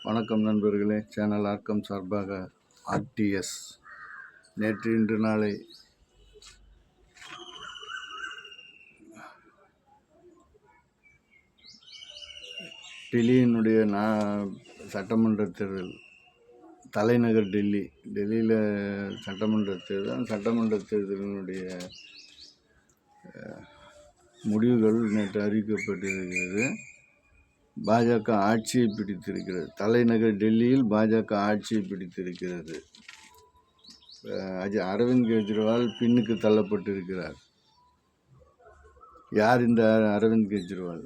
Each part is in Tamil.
வணக்கம் நண்பர்களே. சேனல் ஆர்க்கம் சார்பாக ஆர்டிஎஸ் நேற்று இன்று நாளை டெல்லியினுடைய சட்டமன்ற தேர்தல், தலைநகர் டெல்லியில் சட்டமன்ற தேர்தலினுடைய முடிவுகள் நேற்று அறிவிக்கப்பட்டிருக்கிறது. பாஜக ஆட்சியை பிடித்திருக்கிறது. தலைநகர் டெல்லியில் பாஜக ஆட்சியை பிடித்திருக்கிறது. அரவிந்த் கெஜ்ரிவால் பின்னுக்கு தள்ளப்பட்டிருக்கிறார். யார் இந்த அரவிந்த் கெஜ்ரிவால்?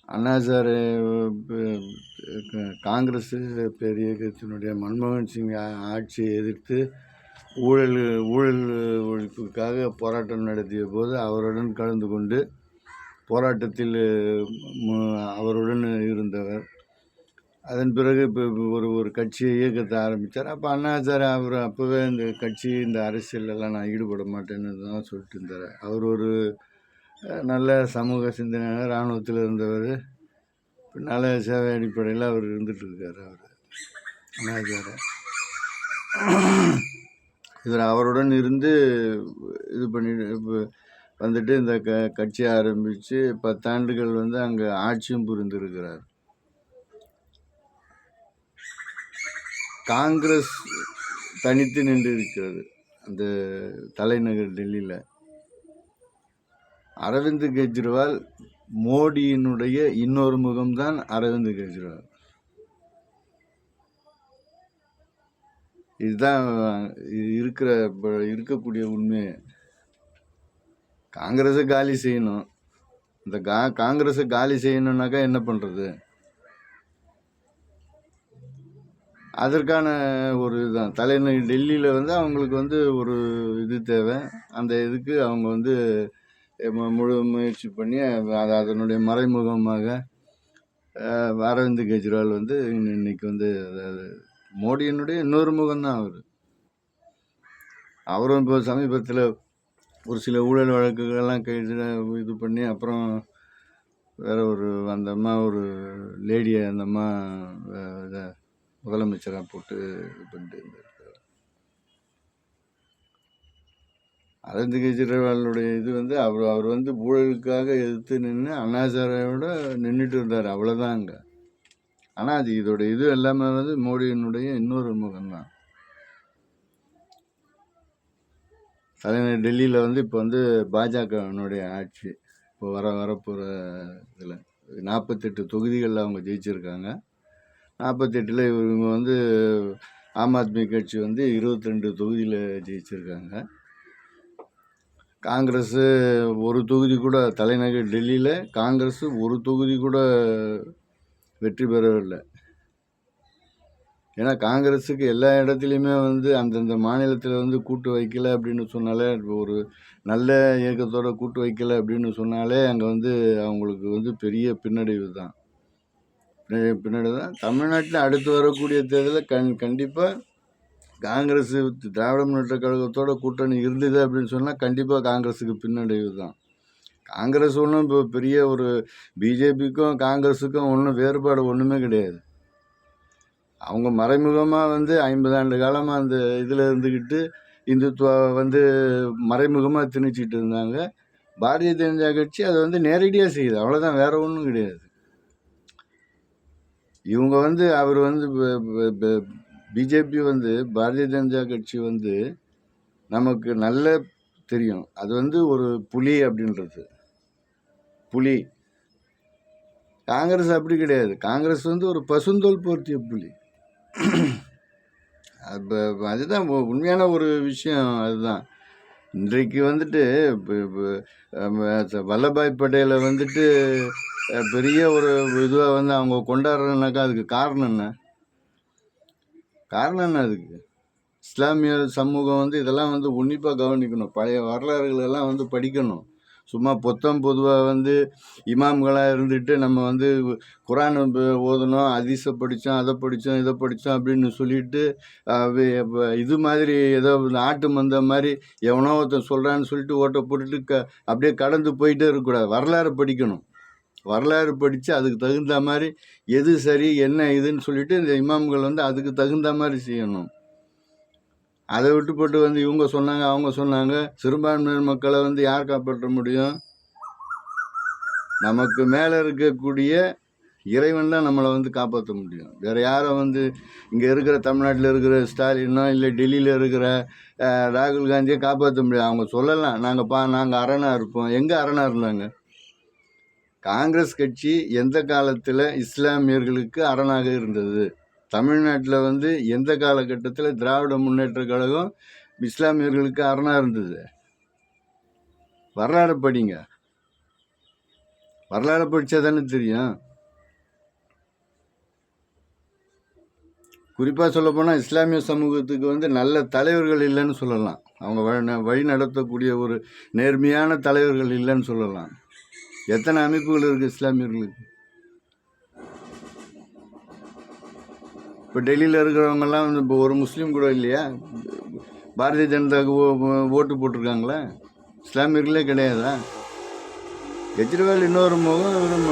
அண்ணாசாரை காங்கிரஸ் பேரியக்கத்தினுடைய மன்மோகன் சிங் ஆட்சியை எதிர்த்து ஊழல் ஒழிப்புக்காக போராட்டம் நடத்திய போது அவருடன் கலந்து கொண்டு போராட்டத்தில் அவருடன் இருந்தவர். அதன் பிறகு இப்போ ஒரு கட்சியை இயக்கத்தை ஆரம்பித்தார். அப்போ அண்ணாசார் அவர் அப்போவே இந்த அரசியலெல்லாம் நான் ஈடுபட மாட்டேன்னு தான் சொல்லிட்டு இருந்தார். அவர் ஒரு நல்ல சமூக சிந்தனையாளர், இராணுவத்தில் இருந்தவர், நல்ல சேவை அடிப்படையில் அவர் இருந்துகிட்ருக்கார். அவர் அண்ணாசாரை இவர் அவருடன் இருந்து இது பண்ணிட்டு வந்துட்டு இந்த கட்சியை ஆரம்பித்து 10 ஆண்டுகள் அங்கே ஆட்சியும் புரிந்திருக்கிறார். காங்கிரஸ் தனித்து நின்று இருக்கிறது அந்த தலைநகர் டெல்லியில். அரவிந்த் கெஜ்ரிவால் மோடியினுடைய இன்னொரு முகம்தான் அரவிந்த் கெஜ்ரிவால். இதுதான் இருக்கக்கூடிய உண்மை. காங்கிரஸை காலி செய்யணும். இந்த காங்கிரஸை காலி செய்யணுன்னாக்கா என்ன பண்ணுறது? அதற்கான ஒரு இதுதான் தலைநகர் டெல்லியில் அவங்களுக்கு ஒரு இது தேவை. அந்த இதுக்கு அவங்க முழு முயற்சி பண்ணி அதனுடைய மறைமுகமாக அரவிந்த் கெஜ்ரிவால் இன்னைக்கு அதாவது மோடியினுடைய இன்னொரு முகம்தான் அவரும் இப்போ சமீபத்தில் ஒரு சில ஊழல் வழக்குகள்லாம் இது பண்ணி அப்புறம் வேற அந்த அம்மா ஒரு லேடியை அந்த அம்மா முதலமைச்சராக போட்டு இது பண்ணிட்டு இருந்திருக்காரு. அரவிந்த் கெஜ்ரிவாலுடைய இது அவர் ஊழலுக்காக எதிர்த்து நின்று அண்ணாசாரையோட நின்றுட்டு இருந்தார். அவ்வளோதான் அங்கே. ஆனால் இதோட இது எல்லாமே மோடியினுடைய இன்னொரு முகம்தான். தலைநகர் டெல்லியில் இப்போ பாஜகவினுடைய ஆட்சி இப்போ வரப்போகிற இதில் 48 தொகுதிகளில் அவங்க ஜெயிச்சிருக்காங்க. 48ல் இவங்க ஆம் ஆத்மி கட்சி 22 தொகுதியில் ஜெயிச்சிருக்காங்க. காங்கிரஸு ஒரு தொகுதி கூட, தலைநகர் டெல்லியில் காங்கிரஸு ஒரு தொகுதி கூட வெற்றி பெறவில்லை. ஏன்னா காங்கிரஸுக்கு எல்லா இடத்துலையுமே அந்தந்த மாநிலத்தில் கூட்டு வைக்கலை அப்படின்னு சொன்னாலே, ஒரு நல்ல இயக்கத்தோட கூட்டு வைக்கலை அப்படின்னு சொன்னாலே அங்கே அவங்களுக்கு பெரிய பின்னடைவு தான். தமிழ்நாட்டில் அடுத்து வரக்கூடிய தேர்தலில் கண்டிப்பாக காங்கிரஸ் திராவிட முன்னேற்ற கழகத்தோட கூட்டணி இருந்தது அப்படின்னு சொன்னால் கண்டிப்பாக காங்கிரஸுக்கு பின்னடைவு தான். காங்கிரஸ் ஒன்றும் இப்போ பெரிய ஒரு பிஜேபிக்கும் காங்கிரஸுக்கும் ஒன்றும் வேறுபாடு ஒன்றுமே கிடையாது. அவங்க மறைமுகமாக 50 ஆண்டு காலமாக அந்த இதில் இருந்துக்கிட்டு இந்துத்துவா மறைமுகமாக திணிச்சிட்டு இருந்தாங்க. பாரதிய ஜனதா கட்சி அதை நேரடியாக செய்யுது, அவ்வளோதான், வேற ஒன்றும் கிடையாது. இவங்க அவர் பிஜேபி பாரதிய ஜனதா கட்சி நமக்கு நல்ல தெரியும். அது ஒரு புலி அப்படின்றது. புலி. காங்கிரஸ் அப்படி கிடையாது. காங்கிரஸ் ஒரு பசுந்தோல் போர்த்திய புலி. அதுதான் உண்மையான ஒரு விஷயம். அதுதான் இன்றைக்கு வல்லபாய் பட்டேலை பெரிய ஒரு இதுவாக அவங்க கொண்டாடுறதுனாக்கா அதுக்கு காரணம் என்ன? அதுக்கு இஸ்லாமிய சமூகம் இதெல்லாம் உன்னிப்பாக கவனிக்கணும். பழைய வரலாறுகளெல்லாம் படிக்கணும். சும்மா பொதுவாக இமாம்களாக இருந்துட்டு நம்ம குரான் ஓதணும், ஹதீஸை படித்தோம், அதை படித்தோம், இதை படித்தோம் அப்படின்னு சொல்லிட்டு இது மாதிரி ஏதோ ஆட்டு மந்த மாதிரி எவனோ ஒருத்தன் சொல்கிறான்னு சொல்லிட்டு ஓட்டை போட்டுட்டு அப்படியே கடந்து போயிட்டே இருக்கக்கூடாது. வரலாறு படிக்கணும். வரலாறு படித்து அதுக்கு தகுந்த மாதிரி எது சரி என்ன இதுன்னு சொல்லிட்டு இந்த இமாம்கள் வந்து அதுக்கு தகுந்த மாதிரி செய்யணும். அதை விட்டு போட்டு வந்து இவங்க சொன்னாங்க அவங்க சொன்னாங்க. சிறுபான்மையினர் மக்களை வந்து யார் காப்பாற்ற முடியும்? நமக்கு மேலே இருக்கக்கூடிய இறைவன் தான் நம்மளை வந்து காப்பாற்ற முடியும். வேறு யாரை வந்து இங்கே இருக்கிற தமிழ்நாட்டில் இருக்கிற ஸ்டாலினோ இல்லை டெல்லியில் இருக்கிற ராகுல் காந்தியை காப்பாற்ற முடியாது. அவங்க சொல்லலாம் நாங்கள் அரணாக இருப்போம். எங்கே அரணாக இருந்தாங்க? காங்கிரஸ் கட்சி எந்த காலத்தில் இஸ்லாமியர்களுக்கு அரணாக இருந்தது? தமிழ்நாட்டில் வந்து எந்த காலகட்டத்தில் திராவிட முன்னேற்ற கழகம் இஸ்லாமியர்களுக்கு அரணாக இருந்தது? வரலாறு படிங்க. வரலாறு படித்தா தானே தெரியும். குறிப்பாக சொல்லப்போனால் இஸ்லாமிய சமூகத்துக்கு வந்து நல்ல தலைவர்கள் இல்லைன்னு சொல்லலாம். அவங்க வழி நடத்தக்கூடிய ஒரு நேர்மையான தலைவர்கள் இல்லைன்னு சொல்லலாம். எத்தனை அமைப்புகள் இருக்குது இஸ்லாமியர்களுக்கு? இப்போ டெல்லியில் இருக்கிறவங்கெல்லாம் வந்து இப்போ ஒரு முஸ்லீம் கூட இல்லையா? பாரதிய ஜனதாவுக்கு ஓட்டு போட்டிருக்காங்களா? இஸ்லாமியர்களே கிடையாதா? கெஜ்ரிவால் இன்னொரு முகம்,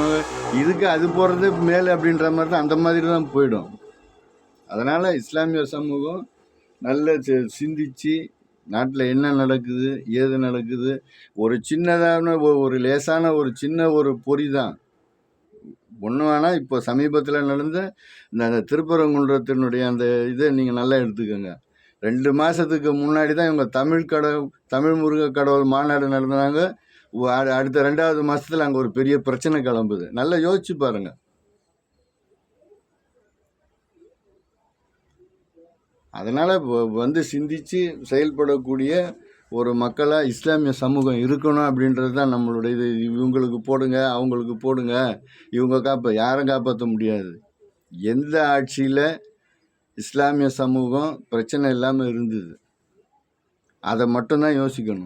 இதுக்கு அது போகிறது மேலே அப்படின்ற மாதிரி தான், அந்த மாதிரி தான் போயிடும். அதனால் இஸ்லாமிய சமூகம் நல்ல சிந்திச்சு நாட்டில் என்ன நடக்குது ஏது நடக்குது, ஒரு சின்னதான ஒரு லேசான ஒரு சின்ன ஒரு பொறி தான் ஒன்று. வேணால் இப்போ சமீபத்தில் நடந்த இந்த திருப்பரங்குன்றத்தினுடைய அந்த இதை நீங்கள் நல்லா எடுத்துக்கோங்க. 2 மாதத்துக்கு முன்னாடி தான் இவங்க தமிழ் முருக கடவுள் மாநாடு நடந்தாங்க. அடுத்த 2வது மாதத்தில் அங்கே ஒரு பெரிய பிரச்சனை கிளம்புது. நல்லா யோசிச்சு பாருங்கள். அதனால் வந்து சிந்தித்து செயல்படக்கூடிய ஒரு மக்களாக இஸ்லாமிய சமூகம் இருக்கணும் அப்படின்றது தான் நம்மளுடைய இது. இவங்களுக்கு போடுங்க அவங்களுக்கு போடுங்க, இவங்க யாரும் காப்பாற்ற முடியாது. எந்த ஆட்சியில் இஸ்லாமிய சமூகம் பிரச்சனை இல்லாமல் இருந்தது, அதை மட்டும்தான் யோசிக்கணும்.